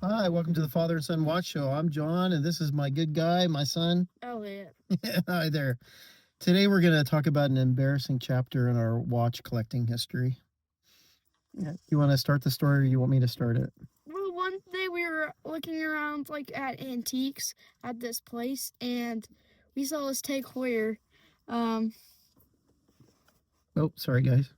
Hi, welcome to the Father and Son Watch Show. I'm John, and this is my good guy, my son. Elliott. Hi there. Today we're going to talk about an embarrassing chapter in our watch collecting history. Yeah. You want to start the story, or you want me to start it? Well, one day we were looking around at antiques at this place, and we saw this Tag Heuer. Um, Oh, sorry, guys.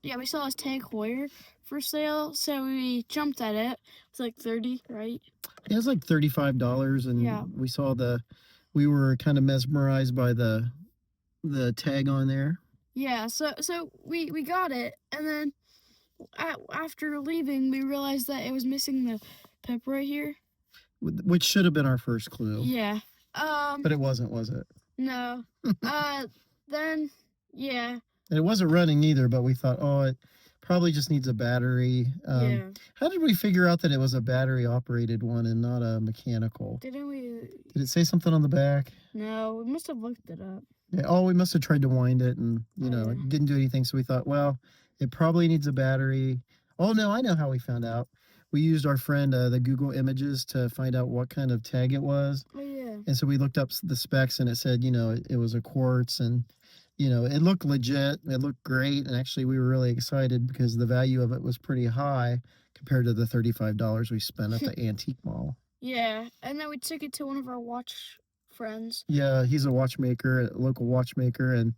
yeah, we saw this Tag Heuer for sale, so we jumped at it. It was like 30, right? It was like $35, and Yeah. we were kind of mesmerized by the tag on there. Yeah. So we got it, and then after leaving, we realized that it was missing the pip right here. Which should have been our first clue. Yeah. But it wasn't, was it? No. Then yeah. And it wasn't running either, but we thought, oh, it probably just needs a battery. Yeah. How did we figure out that it was a battery operated one and not a mechanical? Didn't we? Did it say something on the back? No, we must have looked it up. Yeah, oh, we must have tried to wind it and, it didn't do anything. So we thought, well, it probably needs a battery. Oh, no, I know how we found out. We used our friend, the Google Images, to find out what kind of tag it was. Oh, yeah. And so we looked up the specs, and it said, it was a quartz, and, it looked legit. It looked great. And actually, we were really excited because the value of it was pretty high compared to the $35 we spent at the antique mall. Yeah, and then we took it to one of our watch friends. Yeah, he's a watchmaker, a local watchmaker, and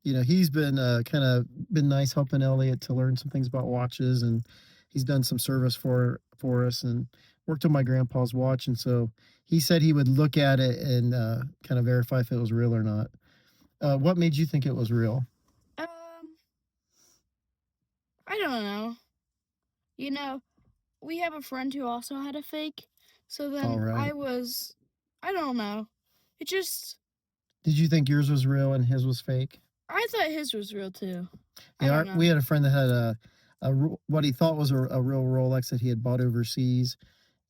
he's been kind of been nice helping Elliott to learn some things about watches, and he's done some service for us and worked on my grandpa's watch, and so he said he would look at it and kind of verify if it was real or not. What made you think it was real? I don't know. We have a friend who also had a fake, so then All right. I don't know. It just. Did you think yours was real and his was fake? I thought his was real too. Yeah, we had a friend that had what he thought was a real Rolex that he had bought overseas.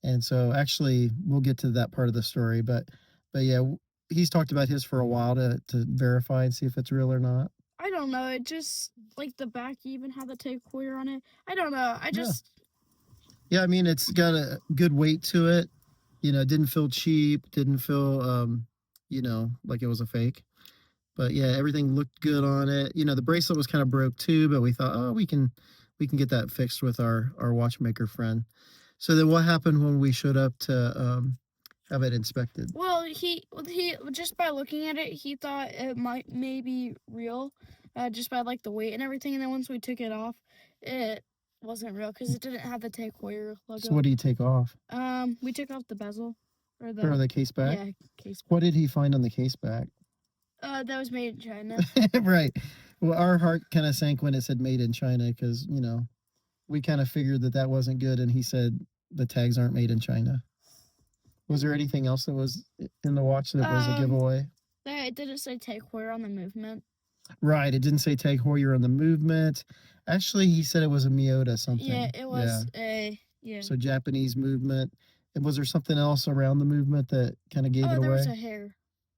And so actually we'll get to that part of the story, but yeah, he's talked about his for a while to verify and see if it's real or not. I don't know. It just like the back even had the Tag Heuer on it. I don't know. I just. Yeah, I mean it's got a good weight to it. It didn't feel cheap, didn't feel like it was a fake. But yeah, everything looked good on it. The bracelet was kind of broke too, but we thought, oh, we can get that fixed with our watchmaker friend. So then what happened when we showed up to have it inspected? Well, he just by looking at it, he thought it may be real, just by like the weight and everything. And then once we took it off, it wasn't real because it didn't have the Tag Heuer logo. So what do you take off? We took off the bezel or the case back. Yeah, case back. What did he find on the case back? That was made in China. Right. Well, our heart kind of sank when it said made in China because we kind of figured that wasn't good, and he said the tags aren't made in China. Was there anything else that was in the watch that was a giveaway? It didn't say Tag Heuer on the movement. Right, it didn't say Tag Heuer on the movement. Actually, he said it was a Miyota something. Yeah, it was yeah. So Japanese movement. And was there something else around the movement that kind of gave it away? There was a hair.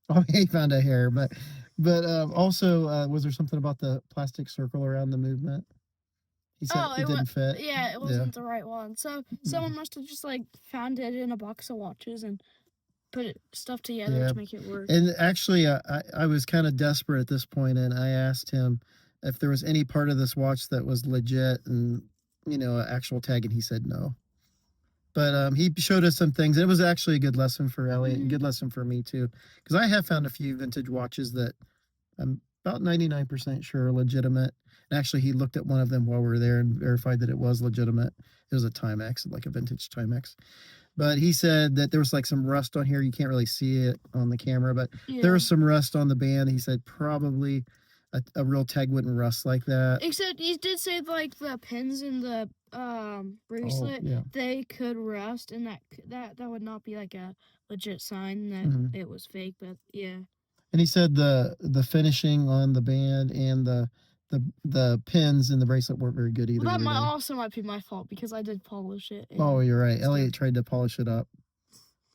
Oh, he found a hair, but also was there something about the plastic circle around the movement? He said it didn't fit. Yeah, it wasn't the right one. So someone must have just found it in a box of watches and put stuff together to make it work. And actually, I was kind of desperate at this point, and I asked him if there was any part of this watch that was legit and an actual tag, and he said no. But he showed us some things. It was actually a good lesson for Elliott and good lesson for me too, because I have found a few vintage watches that I'm about 99% sure are legitimate. And actually, he looked at one of them while we were there and verified that it was legitimate. It was a Timex, like a vintage Timex. But he said that there was some rust on here. You can't really see it on the camera, but there was some rust on the band. He said probably a real tag wouldn't rust like that. Except he did say the pins in the bracelet, they could rust, and that would not be a legit sign that it was fake. But yeah. And he said the finishing on the band and the pins in the bracelet weren't very good either. Well, that might be my fault because I did polish it. Oh, you're right. Elliott tried to polish it up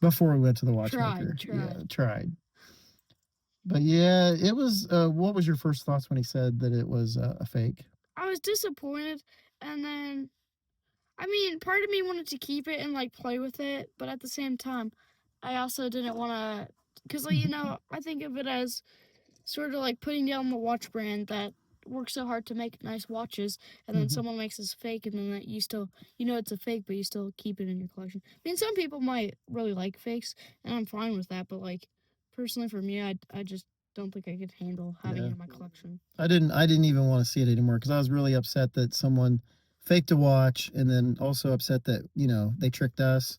before we went to the watchmaker. Tried. But yeah, it was. What was your first thoughts when he said that it was a fake? I was disappointed, and then I mean, part of me wanted to keep it and like play with it, but at the same time, I also didn't want to, because like I think of it as sort of like putting down the watch brand that works so hard to make nice watches, and then someone makes this fake, and then that you still it's a fake, but you still keep it in your collection. I mean, some people might really like fakes, and I'm fine with that, but like personally for me, I just don't think I could handle having it in my collection. I didn't even want to see it anymore because I was really upset that someone faked a watch, and then also upset that they tricked us,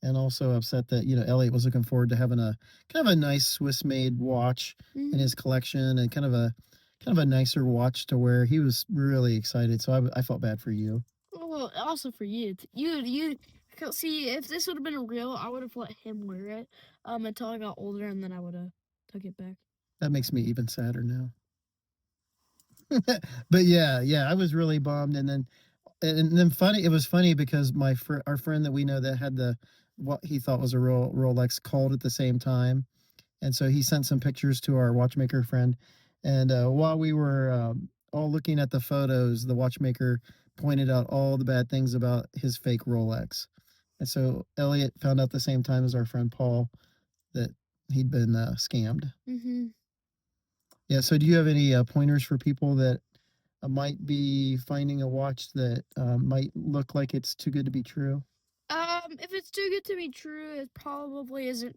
and also upset that Elliot was looking forward to having a kind of a nice Swiss made watch in his collection, and kind of a nicer watch to wear. He was really excited, so I felt bad for you. Well, also for you, see, if this would have been real, I would have let him wear it until I got older, and then I would have took it back. That makes me even sadder now. But yeah, I was really bummed, and then funny. It was funny because our friend that we know that had what he thought was a real Rolex called at the same time, and so he sent some pictures to our watchmaker friend, and while we were all looking at the photos, the watchmaker pointed out all the bad things about his fake Rolex, and so Elliot found out the same time as our friend Paul that he'd been scammed. Yeah. So, do you have any pointers for people that might be finding a watch that might look like it's too good to be true? If it's too good to be true, it probably isn't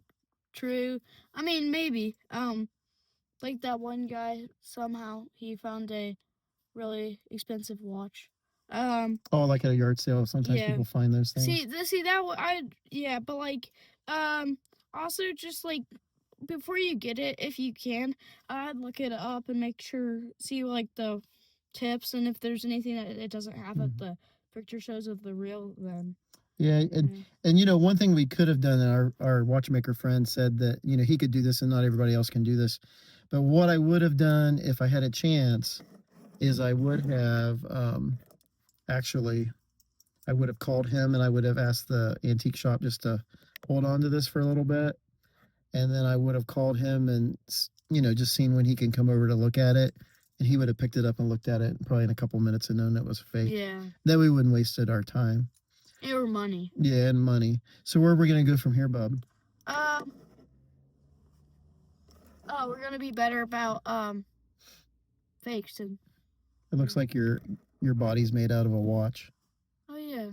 true. I mean, maybe. Like that one guy, somehow he found a really expensive watch. Oh, like at a yard sale. Sometimes Yeah. people find those things. See that yeah, but like, also just like before you get it, if you can, I'd look it up and make sure, see like the tips, and if there's anything that it doesn't have that the picture shows of the real, then Yeah, and one thing we could have done, and our watchmaker friend said that he could do this, and not everybody else can do this. But what I would have done if I had a chance is I would have actually I would have called him, and I would have asked the antique shop just to hold on to this for a little bit, and then I would have called him and just seen when he can come over to look at it, and he would have picked it up and looked at it probably in a couple minutes and known it was fake. yeah. Then we wouldn't wasted our time. Or money. Yeah, and money. So where are we gonna go from here, bub? We're gonna be better about fakes and. It looks like your body's made out of a watch. Oh yeah.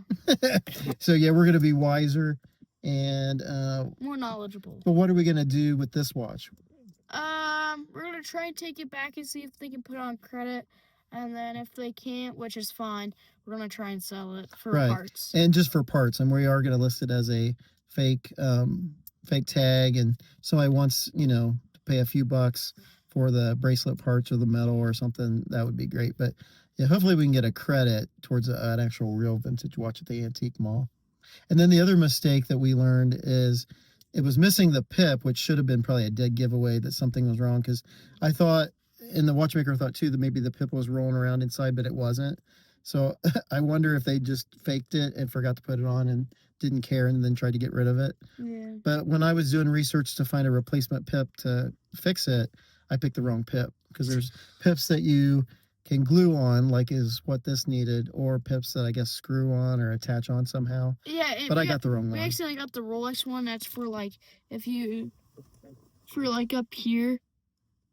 So yeah, we're gonna be wiser and more knowledgeable. But what are we gonna do with this watch? We're gonna try and take it back and see if they can put it on credit, and then if they can't, which is fine, we're gonna try and sell it for parts. And just for parts, and we are gonna list it as a fake tag, and somebody wants to pay a few bucks for the bracelet parts or the metal or something, that would be great. But yeah, hopefully we can get a credit towards an actual real vintage watch at the antique mall. And then the other mistake that we learned is it was missing the pip, which should have been probably a dead giveaway that something was wrong, because I thought, and the watchmaker thought too, that maybe the pip was rolling around inside, but it wasn't. So I wonder if they just faked it and forgot to put it on and didn't care and then tried to get rid of it. Yeah. But when I was doing research to find a replacement pip to fix it, I picked the wrong pip, because there's pips that you can glue on, like is what this needed, or pips that I guess screw on or attach on somehow. Yeah, but I got the wrong one. We accidentally got the Rolex one. That's for like for like up here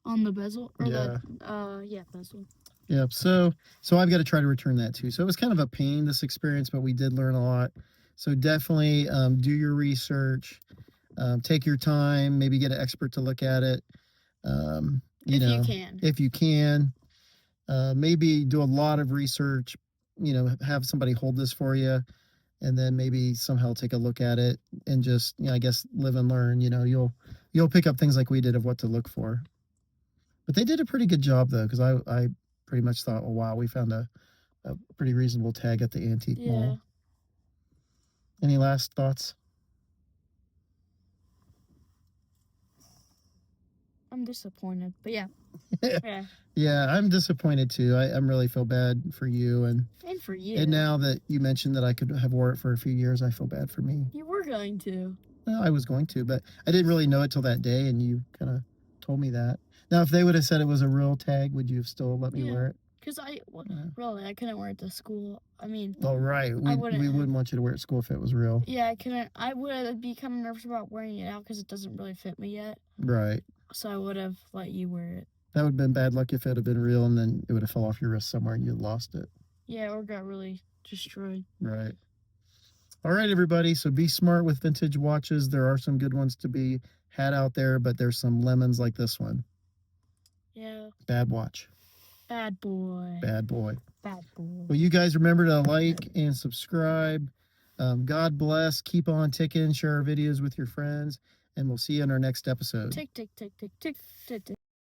on the bezel, or bezel. Yep. So I've got to try to return that too. So it was kind of a pain, this experience, but we did learn a lot. So definitely do your research, take your time, maybe get an expert to look at it. If you can, maybe do a lot of research, have somebody hold this for you, and then maybe somehow take a look at it and just, I guess, live and learn. You'll pick up things like we did of what to look for. But they did a pretty good job though, because I pretty much thought, oh wow, we found a pretty reasonable tag at the antique mall. Any last thoughts? I'm disappointed, but yeah. Yeah, I'm disappointed too. I'm really feel bad for you and for you. And now that you mentioned that I could have wore it for a few years, I feel bad for me. You were going to. Well, I was going to, but I didn't really know it till that day, and you kind of told me that. Now, if they would have said it was a real tag, would you have still let me wear it? Because Yeah. really, I couldn't wear it to school. I mean, Oh, right. We wouldn't want you to wear it at school if it was real. yeah, I couldn't. I would be kind of nervous about wearing it out because it doesn't really fit me yet. Right. So I would have let you wear it. That would have been bad luck if it had been real and then it would have fell off your wrist somewhere and you lost it. Yeah, or got really destroyed. Right. All right, everybody. So be smart with vintage watches. There are some good ones to be had out there, but there's some lemons like this one. Yeah. Bad watch. Bad boy. Bad boy. Bad boy. Well, you guys remember to like and subscribe. God bless. Keep on ticking. Share our videos with your friends. And we'll see you in our next episode. Tick, tick, tick, tick, tick, tick, tick.